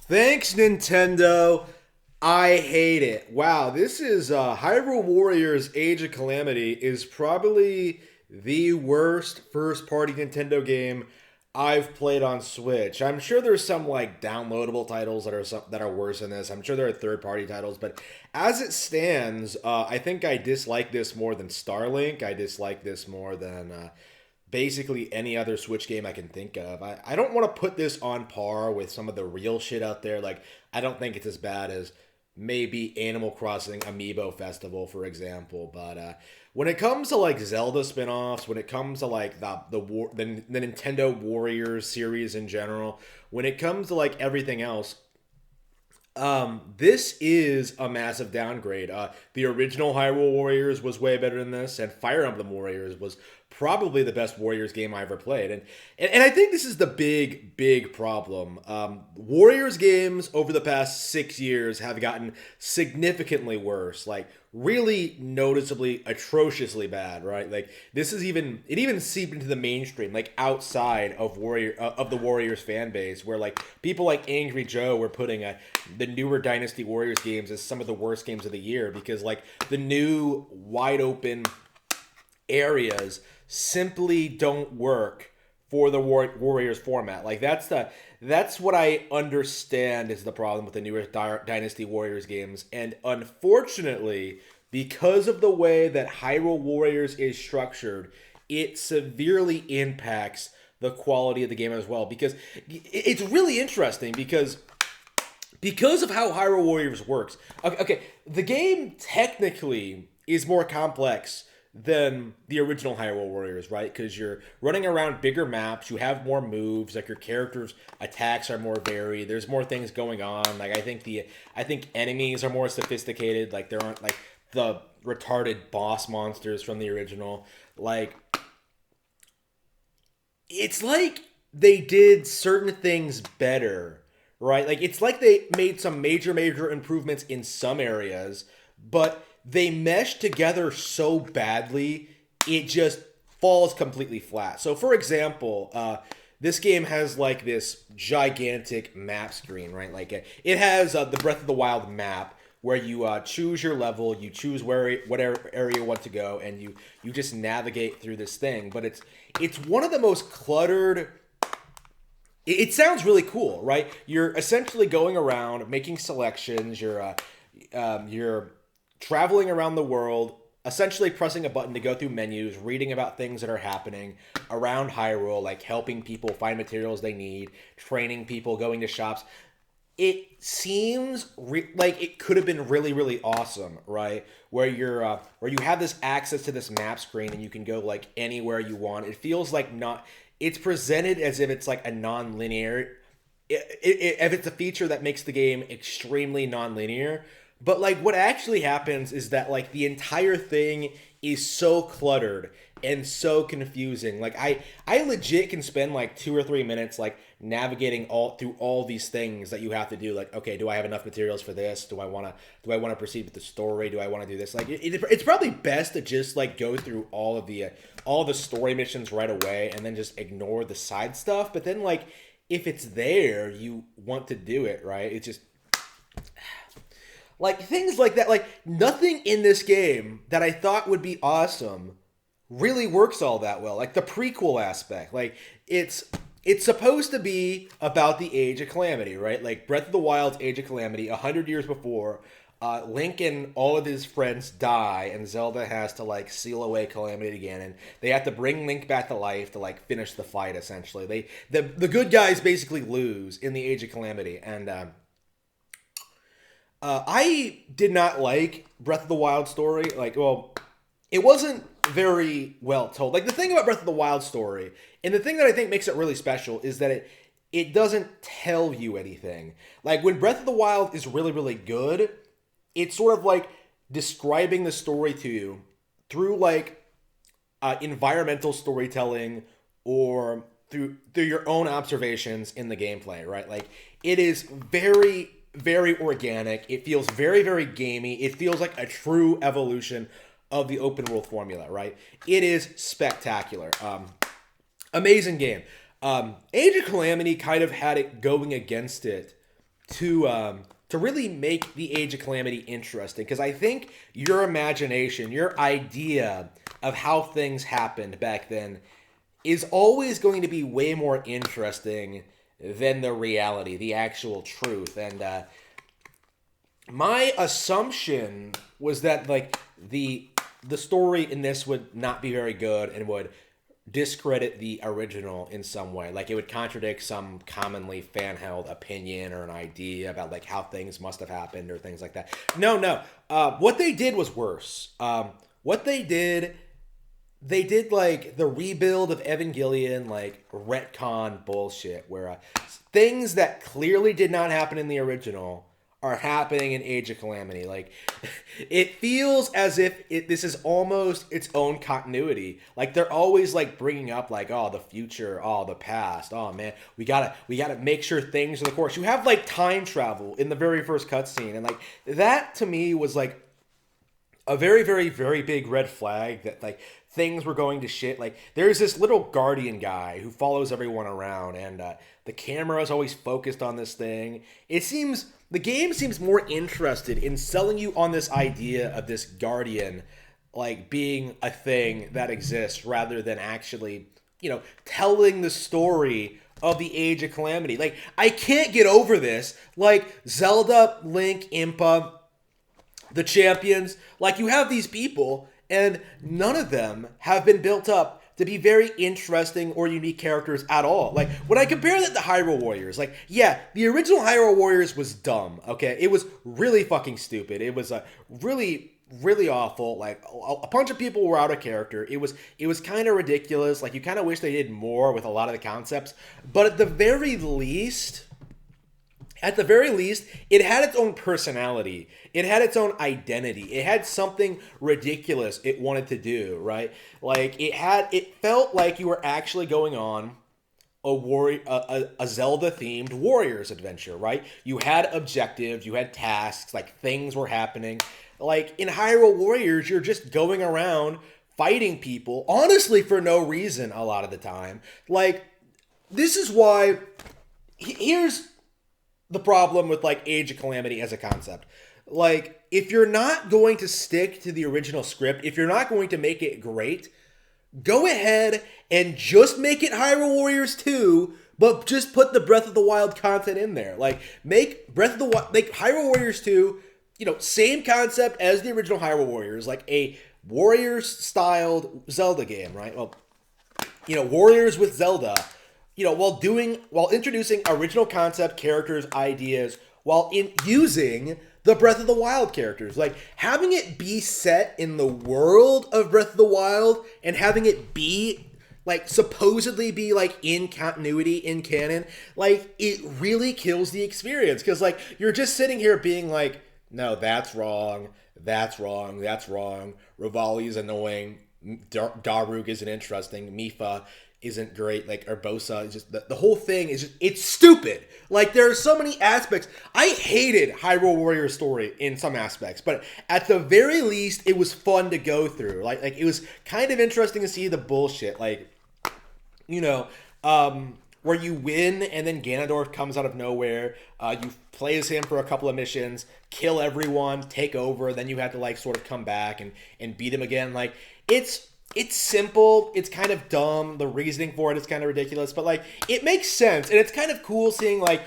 Thanks, Nintendo. I hate it. Wow, this is Hyrule Warriors Age of Calamity is probably the worst first party Nintendo game I've played on Switch. I'm sure there's some like downloadable titles that are worse than this. I'm sure there are third party titles, but as it stands, I think I dislike this more than Starlink. I dislike this more than basically any other Switch game I can think of. I don't want to put this on par with some of the real shit out there. Like, I don't think it's as bad as maybe Animal Crossing Amiibo Festival, for example. But when it comes to like Zelda spin-offs, when it comes to like the Nintendo Warriors series in general, when it comes to like everything else, this is a massive downgrade. The original Hyrule Warriors was way better than this, and Fire Emblem Warriors was probably the best Warriors game I ever played. And I think this is the big problem. Warriors games over the past 6 years have gotten significantly worse, like really noticeably, atrociously bad, right? Like this is even seeped into the mainstream, like outside of the Warriors fan base, where like people like Angry Joe were putting the newer Dynasty Warriors games as some of the worst games of the year because like the new wide open areas simply don't work for the Warriors format. Like that's what I understand is the problem with the newer Dynasty Warriors games, and unfortunately, because of the way that Hyrule Warriors is structured, it severely impacts the quality of the game as well. Because it's really interesting because of how Hyrule Warriors works. Okay, the game technically is more complex than the original Hyrule Warriors, right? Because you're running around bigger maps, you have more moves, like your character's attacks are more varied. There's more things going on. Like I think enemies are more sophisticated. Like there aren't like the retarded boss monsters from the original. Like it's like they did certain things better, right? Like it's like they made some major improvements in some areas, but they mesh together so badly it just falls completely flat. So for example, this game has like this gigantic map screen, right? Like it has the Breath of the Wild map where you choose your level, you choose whatever area you want to go, and you just navigate through this thing. But it's one of the most cluttered. It sounds really cool, right? You're essentially going around making selections. You're traveling around the world, essentially pressing a button to go through menus, reading about things that are happening around Hyrule, like helping people find materials they need, training people, going to shops. It seems like it could have been really awesome, right? Where you have this access to this map screen and you can go like anywhere you want. It feels like not. It's presented as if it's like a non-linear. If it's a feature that makes the game extremely non-linear, but like what actually happens is that like the entire thing is so cluttered and so confusing. Like I legit can spend like 2 or 3 minutes like navigating all through all these things that you have to do. Like, okay, do I have enough materials for this? Do I want to proceed with the story? Do I want to do this? Like it's probably best to just like go through all the story missions right away and then just ignore the side stuff. But then like if it's there, you want to do it, right? It's just like things like that. Like nothing in this game that I thought would be awesome really works all that well. Like the prequel aspect, like it's supposed to be about the Age of Calamity, right? Like Breath of the Wild's Age of Calamity, 100 years before. Link and all of his friends die, and Zelda has to like seal away Calamity again, and they have to bring Link back to life to like finish the fight. Essentially, the good guys basically lose in the Age of Calamity, and I did not like Breath of the Wild story. Like, well, it wasn't very well told. Like the thing about Breath of the Wild story, and the thing that I think makes it really special is that it doesn't tell you anything. Like when Breath of the Wild is really good, it's sort of like describing the story to you through like environmental storytelling or through your own observations in the gameplay, right? Like it is very organic. It feels very gamey. It feels like a true evolution of the open world formula, right? It is spectacular. Amazing game. Age of Calamity kind of had it going against it to really make the Age of Calamity interesting, because I think your imagination, your idea of how things happened back then is always going to be way more interesting than the reality, the actual truth. And my assumption was that like the story in this would not be very good and would discredit the original in some way. Like it would contradict some commonly fan held opinion or an idea about like how things must have happened or things like that. No. What they did was worse. What they did like the rebuild of Evangelion, like retcon bullshit, where things that clearly did not happen in the original are happening in Age of Calamity. Like, it feels as if this is almost its own continuity. Like, they're always, like, bringing up, like, oh, the future, oh, the past, oh, man, we gotta make sure things are the course. You have, like, time travel in the very first cutscene, and, like, that, to me, was, like, a very, very, very big red flag that, like, things were going to shit. Like, there's this little guardian guy who follows everyone around, and the camera is always focused on this thing. The game seems more interested in selling you on this idea of this guardian, like, being a thing that exists, rather than actually, telling the story of the Age of Calamity. Like, I can't get over this. Like, Zelda, Link, Impa, the champions, like, you have these people, and none of them have been built up to be very interesting or unique characters at all. Like, when I compare that to Hyrule Warriors, like, yeah, the original Hyrule Warriors was dumb, okay? It was really fucking stupid. It was really, really awful. Like, a bunch of people were out of character. It was kind of ridiculous. Like, you kind of wish they did more with a lot of the concepts. But at the very least, it had its own personality. It had its own identity. It had something ridiculous it wanted to do, right? Like, it felt like you were actually going on a Zelda-themed Warriors adventure, right? You had objectives, you had tasks, like, things were happening. Like, in Hyrule Warriors, you're just going around fighting people, honestly, for no reason a lot of the time. Like, this is why... Here's the problem with, like, Age of Calamity as a concept. Like, if you're not going to stick to the original script, if you're not going to make it great, go ahead and just make it Hyrule Warriors 2, but just put the Breath of the Wild content in there. Like, make Hyrule Warriors 2, same concept as the original Hyrule Warriors, like a Warriors-styled Zelda game, right? Well, Warriors with Zelda, while introducing original concept, characters, ideas, while using the Breath of the Wild characters. Like, having it be set in the world of Breath of the Wild and having it be, like, supposedly be, like, in continuity, in canon, like, it really kills the experience. Because, like, you're just sitting here being like, no, that's wrong, that's wrong, that's wrong, Rivali's annoying, Daruk isn't interesting, Mifa isn't great, like, Urbosa is just, the whole thing is just, it's stupid. Like, there are so many aspects. I hated Hyrule Warriors' story in some aspects, but at the very least, it was fun to go through. Like it was kind of interesting to see the bullshit, like, where you win and then Ganondorf comes out of nowhere, you play as him for a couple of missions, kill everyone, take over, then you have to, like, sort of come back and beat him again. Like, it's simple, it's kind of dumb, the reasoning for it is kind of ridiculous, but, like, it makes sense, and it's kind of cool seeing, like,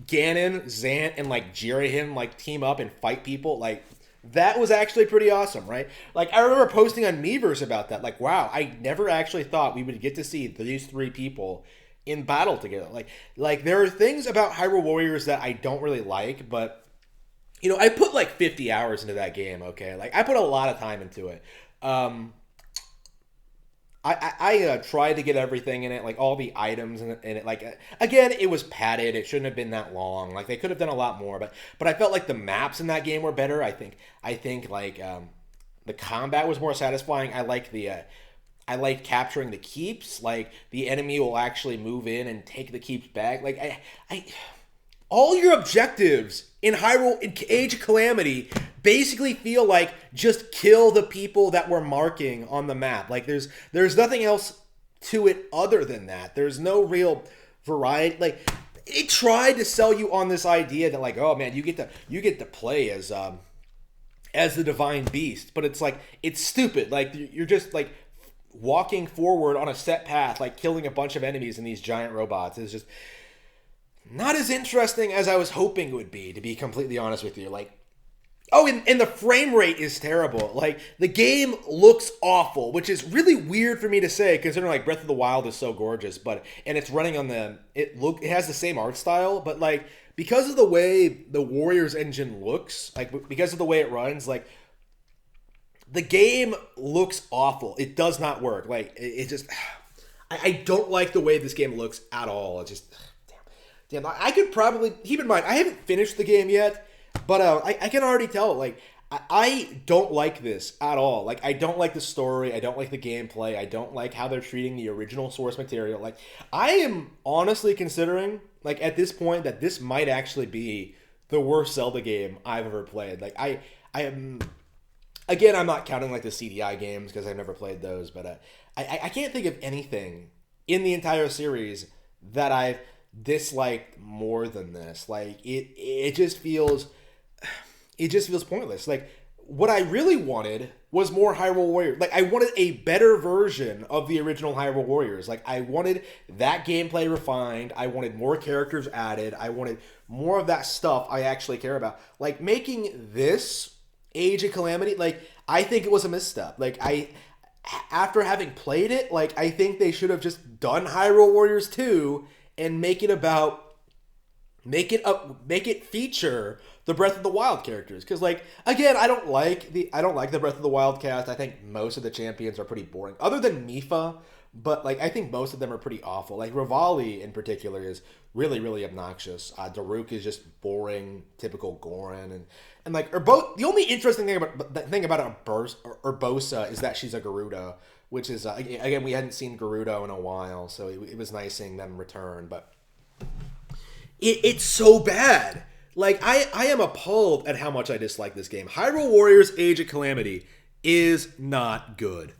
Ganon, Zant, and, like, Jiraiya, like, team up and fight people. Like, that was actually pretty awesome, right? Like, I remember posting on Miiverse about that, like, wow, I never actually thought we would get to see these three people in battle together. Like there are things about Hyrule Warriors that I don't really like, but, I put, like, 50 hours into that game, okay? Like, I put a lot of time into it. I tried to get everything in it, like all the items in it. Like, again, it was padded. It shouldn't have been that long. Like, they could have done a lot more, but I felt like the maps in that game were better. I think like the combat was more satisfying. I like capturing the keeps. Like, the enemy will actually move in and take the keeps back. Like, I all your objectives in Age of Calamity basically feel like just kill the people that we're marking on the map. Like, there's nothing else to it other than that. There's no real variety. Like, it tried to sell you on this idea that like, oh man, you get to play as the divine beast, but it's like it's stupid. Like you're just like walking forward on a set path, like killing a bunch of enemies and these giant robots. It's just not as interesting as I was hoping it would be, to be completely honest with you. Like, oh, and the frame rate is terrible. Like, the game looks awful, which is really weird for me to say, considering, like, Breath of the Wild is so gorgeous, and it's running on it has the same art style, but, like, because of the way the Warriors engine looks, like, because of the way it runs, like, the game looks awful. It does not work. Like, it just, I don't like the way this game looks at all. It just, damn, I could probably, keep in mind, I haven't finished the game yet, but I can already tell, like, I don't like this at all. Like, I don't like the story. I don't like the gameplay. I don't like how they're treating the original source material. Like, I am honestly considering, like, at this point, that this might actually be the worst Zelda game I've ever played. Like, I am, again, I'm not counting, like, the CDI games, because I've never played those, but I can't think of anything in the entire series that I've disliked more than this. Like, it just feels pointless. Like, what I really wanted was more Hyrule Warriors. Like, I wanted a better version of the original Hyrule Warriors. Like, I wanted that gameplay refined. I wanted more characters added. I wanted more of that stuff I actually care about. Like, making this Age of Calamity, like, I think it was a misstep. Like, after having played it, like, I think they should have just done Hyrule Warriors 2 and make it feature the Breath of the Wild characters. Because, like, again, I don't like the Breath of the Wild cast. I think most of the champions are pretty boring, other than Mifa. But, like, I think most of them are pretty awful. Like, Rivali in particular is really, really obnoxious. Daruk is just boring, typical Goron, and like the only interesting thing about Urbosa is that she's a Gerudo, which is again, we hadn't seen Gerudo in a while, so it was nice seeing them return. But it's so bad. Like, I am appalled at how much I dislike this game. Hyrule Warriors Age of Calamity is not good.